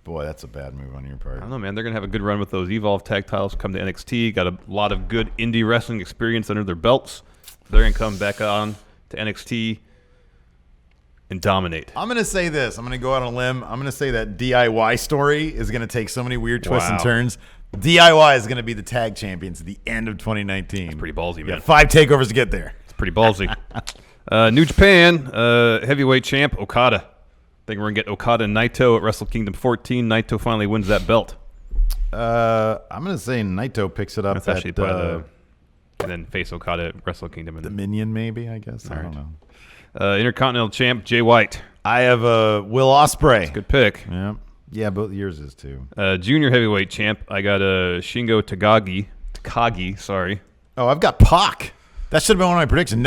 Boy, that's a bad move on your part. I don't know, man. They're going to have a good run with those Evolve tag titles. Come to NXT. Got a lot of good indie wrestling experience under their belts. They're going to come back on to NXT and dominate. I'm going to say this. I'm going to go out on a limb. I'm going to say that DIY story is going to take so many weird twists and turns. DIY is going to be the tag champions at the end of 2019. It's pretty ballsy, man. 5 takeovers to get there. It's pretty ballsy. New Japan, heavyweight champ, Okada. I think we're going to get Okada and Naito at Wrestle Kingdom 14. Naito finally wins that belt. I'm going to say Naito picks it up. That's actually and then face Okada at Wrestle Kingdom. And Dominion, maybe, I guess. I don't know. Intercontinental champ, Jay White. I have Will Ospreay. That's a good pick. Yeah, but yours is too. Junior heavyweight champ, I got Shingo Takagi, sorry. Oh, I've got Pac. That should have been one of my predictions.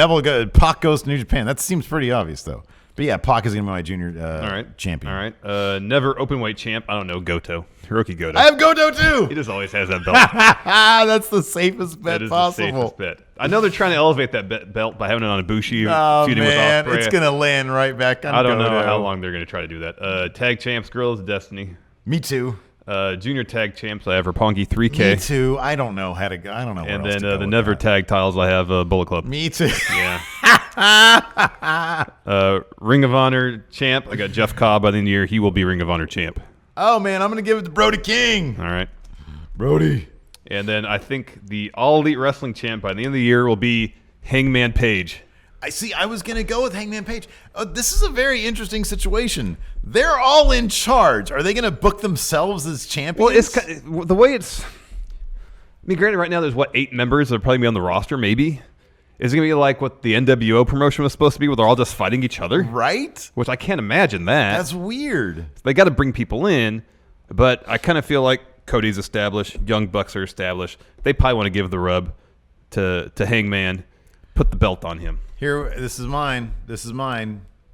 Pac goes to New Japan. That seems pretty obvious, though. But yeah, Pac is going to be my junior champion. All right. Never openweight champ. I don't know, Goto. Hiroki Goto. I have Goto, too. He just always has that belt. That's the safest bet possible. The safest bet. I know they're trying to elevate that belt by having it on Ibushi. Feuding with Ospreay. It's going to land right back on I don't Goto. know how long they're going to try to do that. Tag champs, Gorillas of Destiny. Me too. Junior tag champs, I have Roppongi 3K. Me too. I don't know how to go. I don't know. And then the Never tag titles, I have Bullet Club. Me too. Yeah. Ring of Honor champ, I got Jeff Cobb. By the end of the year, he will be Ring of Honor champ. Oh man, I'm gonna give it to Brody King. All right, Brody. And then I think the All Elite Wrestling champ by the end of the year will be Hangman Page. I was going to go with Hangman Page. This is a very interesting situation. They're all in charge. Are they going to book themselves as champions? Well, it's the way it's. I mean, granted, right now there's 8 members that are probably be on the roster. Maybe is it going to be like what the NWO promotion was supposed to be, where they're all just fighting each other, right? Which I can't imagine that. That's weird. They got to bring people in, but I kind of feel like Cody's established, Young Bucks are established. They probably want to give the rub to Hangman, put the belt on him. Here, this is mine.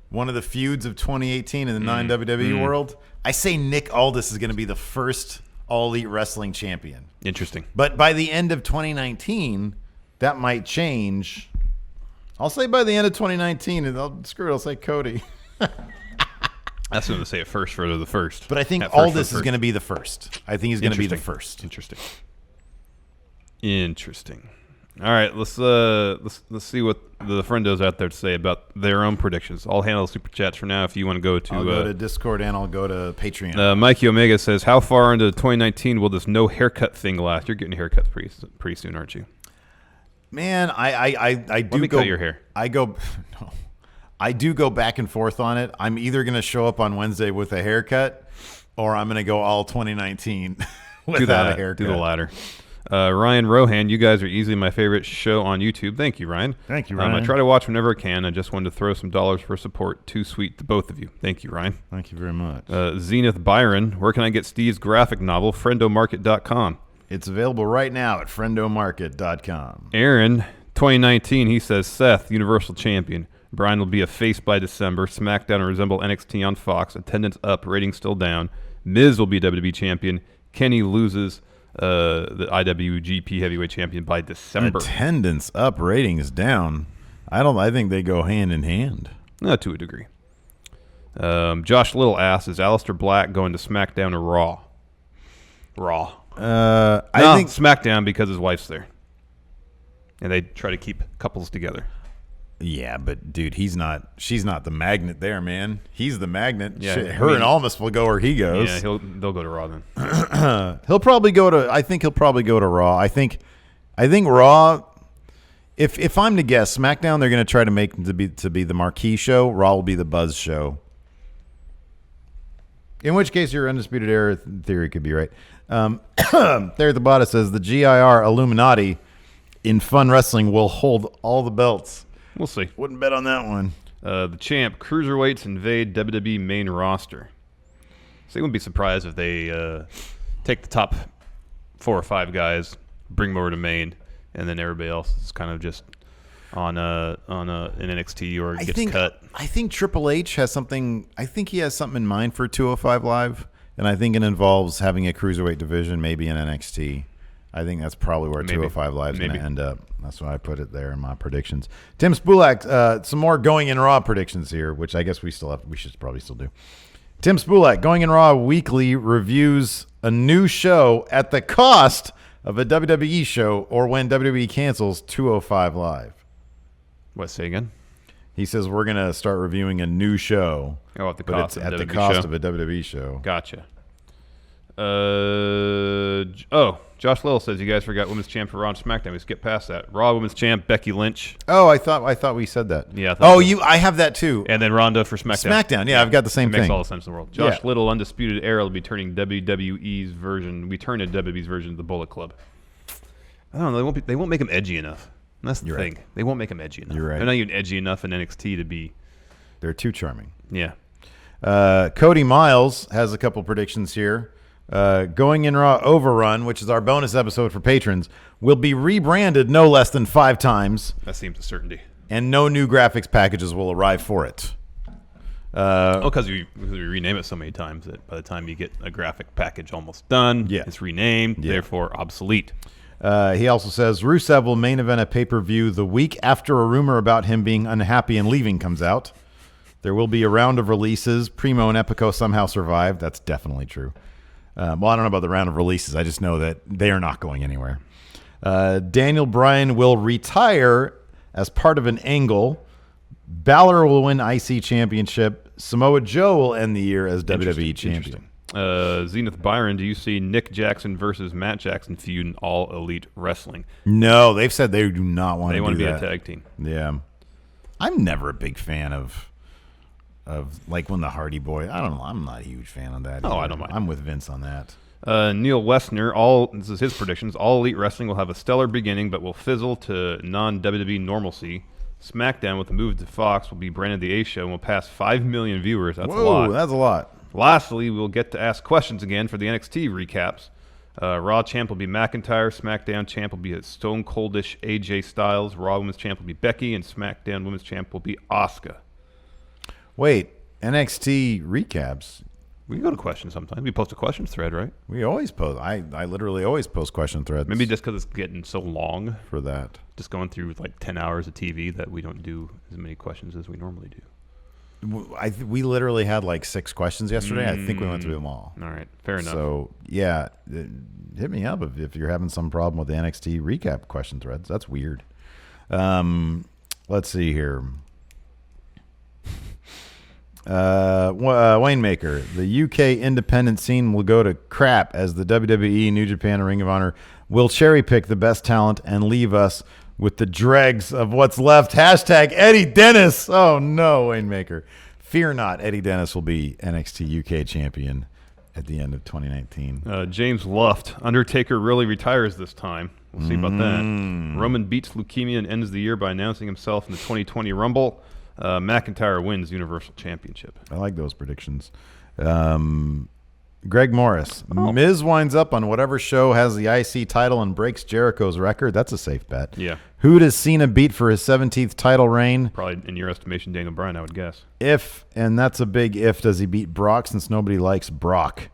One of the feuds of 2018 in the non-WWE world. I say Nick Aldis is going to be the first All Elite Wrestling champion. Interesting. But by the end of 2019, that might change. I'll say by the end of 2019, and I'll say Cody. That's going to say it first for the first. But I think Aldis is going to be the first. I think he's going to be the first. Interesting. All right, let's see what the friendos out there to say about their own predictions. I'll handle super chats for now. If you want to go to, I'll go to Discord and I'll go to Patreon. Mikey Omega says, "How far into 2019 will this no haircut thing last?" You're getting haircuts pretty soon, aren't you? Man, I do. Let me cut your hair. I do go back and forth on it. I'm either going to show up on Wednesday with a haircut, or I'm going to go all 2019 without a haircut. Do the latter. Ryan Rohan, you guys are easily my favorite show on YouTube. Thank you, Ryan. Thank you, Ryan. I try to watch whenever I can. I just wanted to throw some dollars for support. Too sweet to both of you. Thank you, Ryan. Thank you very much. Zenith Byron, where can I get Steve's graphic novel, FriendoMarket.com? It's available right now at FriendoMarket.com. Aaron, 2019, he says, Seth, Universal Champion. Brian will be a face by December. SmackDown will resemble NXT on Fox. Attendance up, ratings still down. Miz will be WWE Champion. Kenny loses the IWGP Heavyweight Champion by December. Attendance up, ratings down. I think they go hand in hand. To a degree. Josh Little asks, is Aleister Black going to SmackDown or Raw? Raw. I think SmackDown because his wife's there. And they try to keep couples together. Yeah, but dude, she's not the magnet there, man. He's the magnet. Yeah, and Almas will go where he goes. Yeah, they'll go to Raw then. He'll probably go to Raw. I think Raw. If I'm to guess, SmackDown they're going to try to make him to be the marquee show. Raw will be the buzz show. In which case, your Undisputed Era theory could be right. There, the bot says the GIR Illuminati in Fun Wrestling will hold all the belts. We'll see. Wouldn't bet on that one. The champ, Cruiserweights invade WWE main roster. So they wouldn't be surprised if they take the top 4 or 5 guys, bring them over to main, and then everybody else is kind of just on an NXT or gets cut. I think Triple H has something. I think he has something in mind for 205 Live, and I think it involves having a cruiserweight division, maybe in NXT. I think that's probably where 205 Live is going to end up. That's why I put it there in my predictions. Tim Spulak, some more Going in Raw predictions here, which I guess we should probably still do. Tim Spulak, Going in Raw Weekly reviews a new show at the cost of a WWE show or when WWE cancels 205 Live. What, say again? He says we're going to start reviewing a new show. At the cost of the cost of a WWE show. Gotcha. Josh Little says you guys forgot Women's Champ for Raw and SmackDown. We skipped past that. Raw Women's Champ Becky Lynch. Oh, I thought we said that. Yeah. I have that too. And then Ronda for SmackDown. SmackDown. Yeah, I've got the same thing. Makes all the sense in the world. Josh Little, Undisputed Era will be turning WWE's version. We turn to WWE's version of the Bullet Club. I don't know. They won't make him edgy enough. That's the thing. Right. They won't make him edgy enough. You're right. They're not even edgy enough in NXT to be. They're too charming. Yeah. Cody Miles has a couple predictions here. Going in Raw Overrun, which is our bonus episode for patrons, will be rebranded no less than 5 times. That seems a certainty. And no new graphics packages will arrive for it. Because we rename it so many times that by the time you get a graphic package almost done, it's renamed, therefore obsolete. He also says Rusev will main event a pay-per-view the week after a rumor about him being unhappy and leaving comes out. There will be a round of releases. Primo and Epico somehow survived. That's definitely true. Well, I don't know about the round of releases. I just know that they are not going anywhere. Daniel Bryan will retire as part of an angle. Balor will win IC Championship. Samoa Joe will end the year as WWE Champion. Zenith Byron, do you see Nick Jackson versus Matt Jackson feud in All Elite Wrestling? No, they've said they do not want to do that. They want to be a tag team. Yeah. I'm never a big fan of like when the Hardy Boy. I don't know. I'm not a huge fan of that. Oh, either. I don't mind. I'm with Vince on that. Neil Westner, this is his predictions. All Elite Wrestling will have a stellar beginning, but will fizzle to non-WWE normalcy. SmackDown, with the move to Fox, will be branded the A Show and will pass 5 million viewers. That's a lot. That's a lot. Lastly, we'll get to ask questions again for the NXT recaps. Raw champ will be McIntyre. SmackDown champ will be a Stone Coldish AJ Styles. Raw Women's champ will be Becky, and SmackDown Women's champ will be Asuka. Wait, NXT recaps. We can go to questions sometimes. We post a questions thread, right? We always post. I literally always post question threads. Maybe just because it's getting so long for that. Just going through like 10 hours of TV that we don't do as many questions as we normally do. We literally had like 6 questions yesterday. I think we went through them all. All right, fair enough. So yeah, hit me up if you're having some problem with the NXT recap question threads. That's weird. Let's see here. Wayne-Maker, the UK independent scene will go to crap as the WWE, New Japan, and Ring of Honor will cherry pick the best talent and leave us with the dregs of what's left. Hashtag Eddie Dennis. Oh no, Wayne-Maker. Fear not, Eddie Dennis will be NXT UK champion at the end of 2019. James Luft, Undertaker really retires this time. We'll see about that. Roman beats leukemia and ends the year by announcing himself in the 2020 Rumble. McIntyre wins Universal Championship. I like those predictions. Greg Morris. Miz winds up on whatever show has the IC title and breaks Jericho's record. That's a safe bet. Yeah. Who does Cena beat for his 17th title reign? Probably, in your estimation, Daniel Bryan, I would guess. If, and that's a big if, does he beat Brock since nobody likes Brock?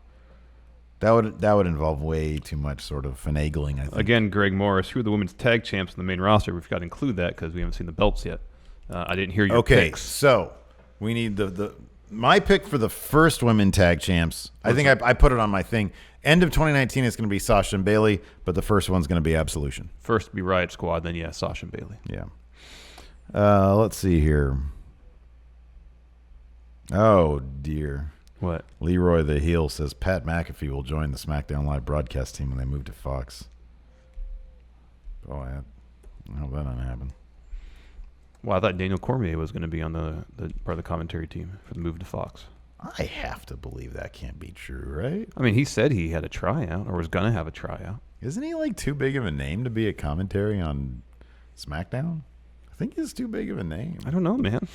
That would involve way too much sort of finagling, I think. Again, Greg Morris, who are the women's tag champs in the main roster? We've got to include that because we haven't seen the belts yet. I didn't hear your picks. So we need my pick for the first women tag champs. I think I put it on my thing. End of 2019 is going to be Sasha and Bayley, but the first one's going to be Absolution. First be Riot Squad, then Sasha and Bayley. Yeah. Let's see here. Oh dear. What? Leroy the Heel says Pat McAfee will join the SmackDown Live broadcast team when they move to Fox. Oh, I hope that doesn't happen. Well, I thought Daniel Cormier was going to be on the part of the commentary team for the move to Fox. I have to believe that can't be true, right? I mean, he said he had a tryout or was going to have a tryout. Isn't he like too big of a name to be a commentary on SmackDown? I think he's too big of a name. I don't know, man.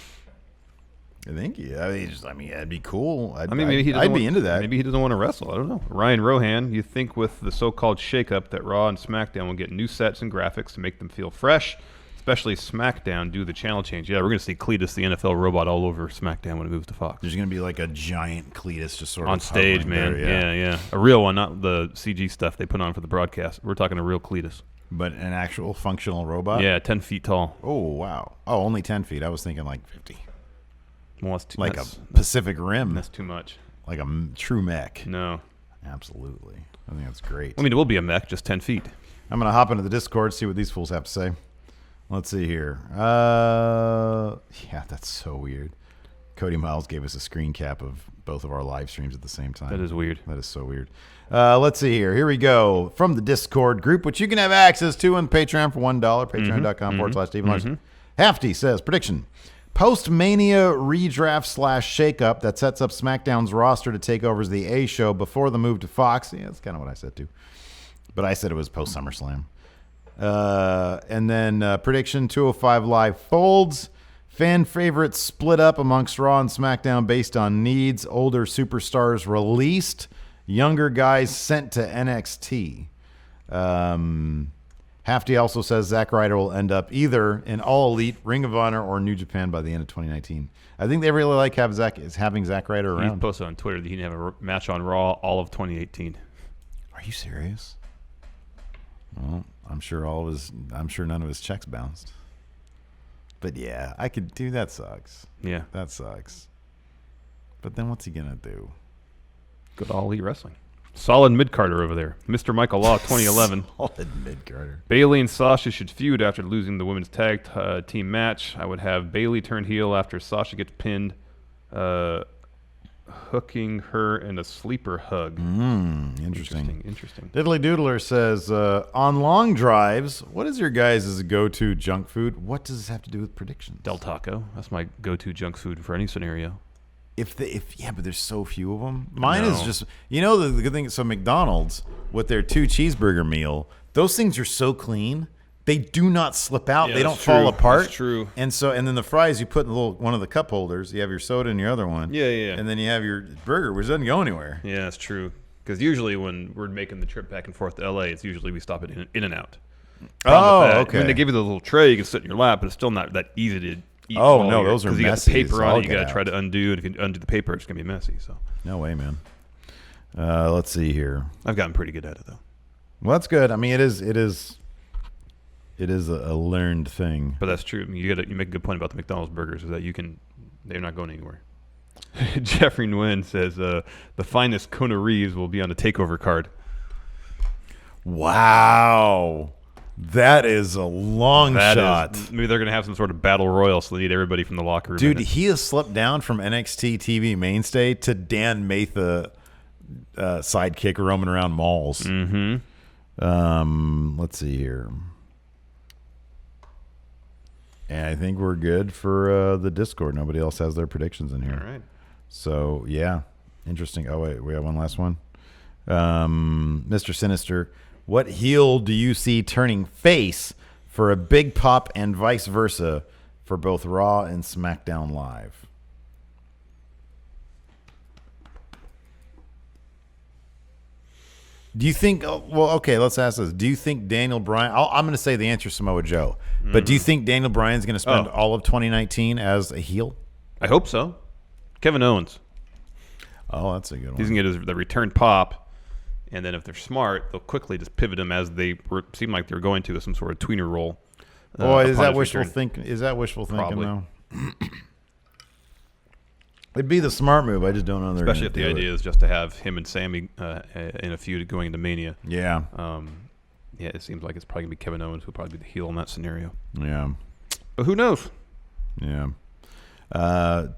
I think that'd be cool. Maybe I'd be into that. Maybe he doesn't want to wrestle. I don't know. Ryan Rohan, you think with the so-called shakeup that Raw and SmackDown will get new sets and graphics to make them feel fresh? Especially SmackDown due to the channel change. Yeah, we're going to see Cletus, the NFL robot, all over SmackDown when it moves to Fox. There's going to be like a giant Cletus just sort of on stage, man. There, yeah. A real one, not the CG stuff they put on for the broadcast. We're talking a real Cletus. But an actual functional robot? Yeah, 10 feet tall. Oh, wow. Oh, only 10 feet. I was thinking like 50. Well, like a Pacific Rim. That's too much. Like a true mech. No. Absolutely. I think that's great. I mean, it will be a mech, just 10 feet. I'm going to hop into the Discord, see what these fools have to say. Let's see here. Yeah, that's so weird. Cody Miles gave us a screen cap of both of our live streams at the same time. That is weird. That is so weird. Let's see here. Here we go. From the Discord group, which you can have access to on Patreon for $1. Patreon.com/Stephen Larson. Hafty says, prediction. Post-Mania redraft / shakeup that sets up SmackDown's roster to take over as the A show before the move to Fox. Yeah, that's kind of what I said too. But I said it was post-SummerSlam. And then prediction 205 Live folds. Fan favorites split up amongst Raw and SmackDown based on needs. Older superstars released. Younger guys sent to NXT. Hafty also says Zack Ryder will end up either in All Elite, Ring of Honor, or New Japan by the end of 2019. I think they really like having Zack Ryder around. He posted on Twitter that he didn't have a match on Raw all of 2018. Are you serious? Well, I'm sure none of his checks bounced. But yeah, I could do that. Sucks. Yeah, that sucks. But then what's he gonna do? Good All Elite Wrestling. Solid mid-carder over there. Mr. Michael Law, 2011. Solid mid-carder. Bayley and Sasha should feud after losing the women's tag team match. I would have Bayley turn heel after Sasha gets pinned. hooking her in a sleeper hug. Interesting. Interesting. Diddly Doodler says, on long drives, what is your guys' go-to junk food? What does this have to do with predictions? Del Taco. That's my go-to junk food for any scenario. But there's so few of them. Mine is just, the good thing. So McDonald's with their 2 cheeseburger meal, those things are so clean. They do not slip out. Yeah, they don't fall apart. That's true. And then the fries, you put in one of the cup holders. You have your soda in your other one. Yeah. And then you have your burger, which doesn't go anywhere. Yeah, that's true. Because usually when we're making the trip back and forth to LA, it's usually we stop at In-N-Out. Okay. When they give you the little tray, you can sit in your lap, but it's still not that easy to eat. Oh, no, those are messy. Because you got the paper on it, you got to try to undo, and if you undo the paper, it's going to be messy. So no way, man. Let's see here. I've gotten pretty good at it, though. Well, that's good. I mean, it is a learned thing. But that's true. I mean, you make a good point about the McDonald's burgers, is that they're not going anywhere. Jeffrey Nguyen says the finest Kona Reeves will be on the takeover card. Wow. That is a long shot. Maybe they're going to have some sort of battle royal, so they need everybody from the locker room. Dude, he has slipped down from NXT TV mainstay to Dan Matha sidekick roaming around malls. Let's see here. And I think we're good for the Discord. Nobody else has their predictions in here. All right. So, yeah. Interesting. Oh, wait. We have one last one. Mr. Sinister, what heel do you see turning face for a big pop and vice versa for both Raw and SmackDown Live? Do you think, okay, let's ask this. Do you think Daniel Bryan, I'm going to say the answer is Samoa Joe, but do you think Daniel Bryan's going to spend all of 2019 as a heel? I hope so. Kevin Owens. Oh, that's a good one. He's going to get the return pop, and then if they're smart, they'll quickly just pivot him as they seem like they're going to some sort of tweener role. Is that wishful thinking? Is that wishful thinking, though? It'd be the smart move. I just don't know. Especially if the idea is just to have him and Sammy in a feud going into Mania. Yeah. Yeah, it seems like it's probably going to be Kevin Owens who'll probably be the heel in that scenario. Yeah. But who knows? Yeah.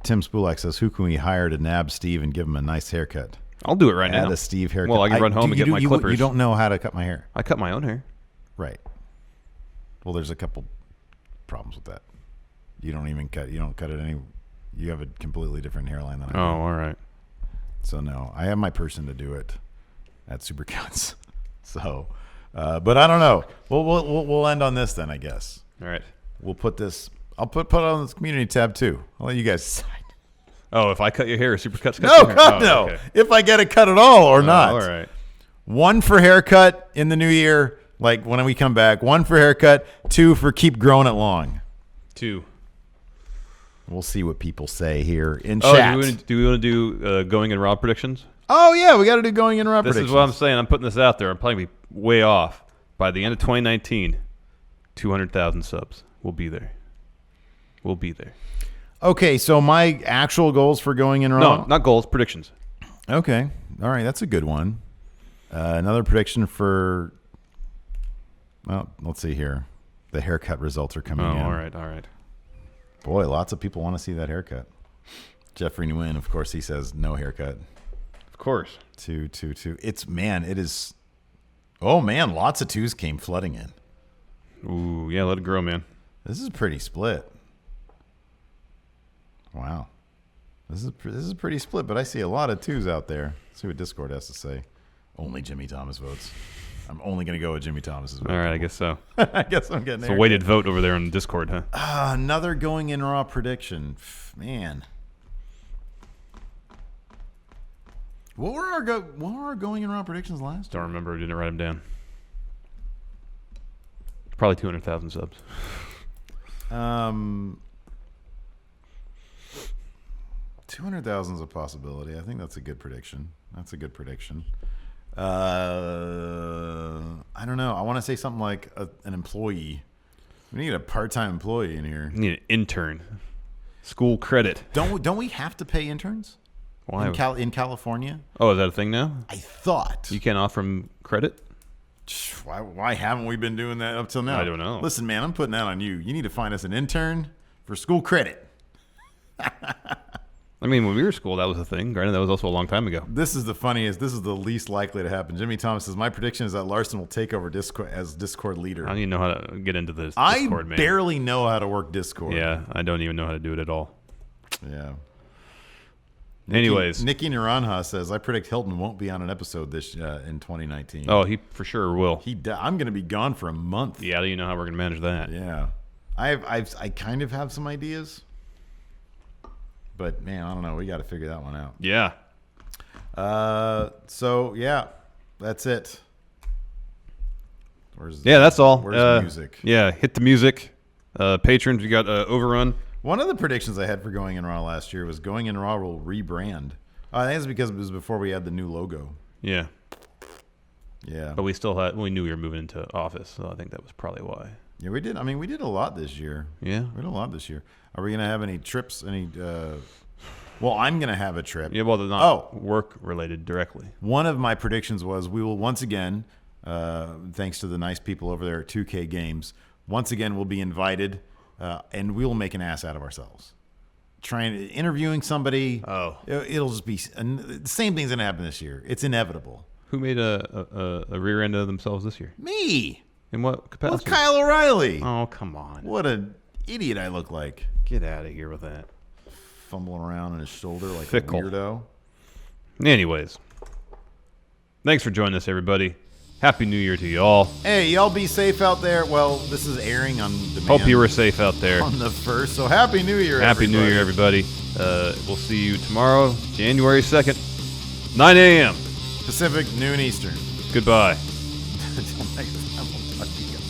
Tim Spulak says, who can we hire to nab Steve and give him a nice haircut? I'll do it right now. Add a Steve haircut. Well, I can run home and get my clippers. You don't know how to cut my hair. I cut my own hair. Right. Well, there's a couple problems with that. You don't cut it any. You have a completely different hairline than I do. Oh, all right. So no, I have my person to do it at Supercuts. So, but I don't know. We'll end on this then, I guess. All right. We'll put this. I'll put it on this community tab too. I'll let you guys decide. Oh, if I cut your hair, Supercuts cut No, your hair? God, no. Okay. If I get a cut at all or not. All right. One for haircut in the new year, like when we come back. One for haircut. 2 for keep growing it long. 2. We'll see what people say here in chat. Do we want to do going in Raw predictions? Oh, yeah, we got to do going in Raw predictions. This is what I'm saying. I'm putting this out there. I'm probably be way off. By the end of 2019, 200,000 subs. We'll be there. We'll be there. Okay, so my actual goals for going in Raw? No, not goals, predictions. Okay. All right, that's a good one. Another prediction for, well, let's see here. The haircut results are coming in. All right. Boy, lots of people want to see that haircut. Jeffrey Nguyen, of course, he says no haircut. Of course. 2. It is. Oh, man, lots of 2s came flooding in. Ooh, yeah, let it grow, man. This is pretty split. Wow. This is pretty split, but I see a lot of 2s out there. Let's see what Discord has to say. Only Jimmy Thomas votes. I'm only going to go with Jimmy Thomas's vote. All right, I guess so. I guess I'm getting it's a weighted vote over there on Discord, huh? Another going in Raw prediction. Man. What were our going in Raw predictions last Don't remember. I didn't write them down. Probably 200,000 subs. 200,000 is a possibility. I think that's a good prediction. I don't know. I want to say something like an employee. We need a part-time employee in here. We need an intern. School credit. Don't we have to pay interns? Why? In California? Oh, is that a thing now? I thought. You can't offer them credit? Why haven't we been doing that up till now? I don't know. Listen, man, I'm putting that on you. You need to find us an intern for school credit. I mean, when we were in school, that was a thing. Granted, that was also a long time ago. This is the funniest. This is the least likely to happen. Jimmy Thomas says, my prediction is that Larson will take over Discord as Discord leader. I don't even know how to get into this I Discord, man. barely know how to work Discord. Yeah, I don't even know how to do it at all. Yeah. Anyways. Nikki Naranha says, I predict Hilton won't be on an episode this in 2019. Oh, he for sure will. I'm going to be gone for a month. Yeah, you know how we're going to manage that. Yeah. I kind of have some ideas. But, man, I don't know. We got to figure that one out. Yeah. So, yeah, that's it. That's all. Where's the music? Yeah, hit the music. Patrons, we got Overrun. One of the predictions I had for Going In Raw last year was Going In Raw will rebrand. I think it's because it was before we had the new logo. Yeah. Yeah. But we knew we were moving into office, so I think that was probably why. Yeah, we did. I mean, we did a lot this year. Yeah. We did a lot this year. Are we going to have any trips? Well, I'm going to have a trip. Yeah, well, they're not work-related directly. One of my predictions was we will once again, thanks to the nice people over there at 2K Games, once again we'll be invited, and we will make an ass out of ourselves. Interviewing somebody. Oh. It'll just be the same thing's going to happen this year. It's inevitable. Who made a rear end of themselves this year? Me. In what capacity? With Kyle O'Reilly. Oh, come on. What an idiot I look like. Get out of here with that. Fumbling around on his shoulder like Fickle. a weirdo. Anyways. Thanks for joining us, everybody. Happy New Year to you all. Hey, y'all be safe out there. Well, this is airing on demand. Hope you were safe out there. On the 1st. So Happy New Year, Happy New Year, everybody. We'll see you tomorrow, January 2nd, 9 a.m. Pacific, noon Eastern. Goodbye. Until next time, we'll talk to you guys.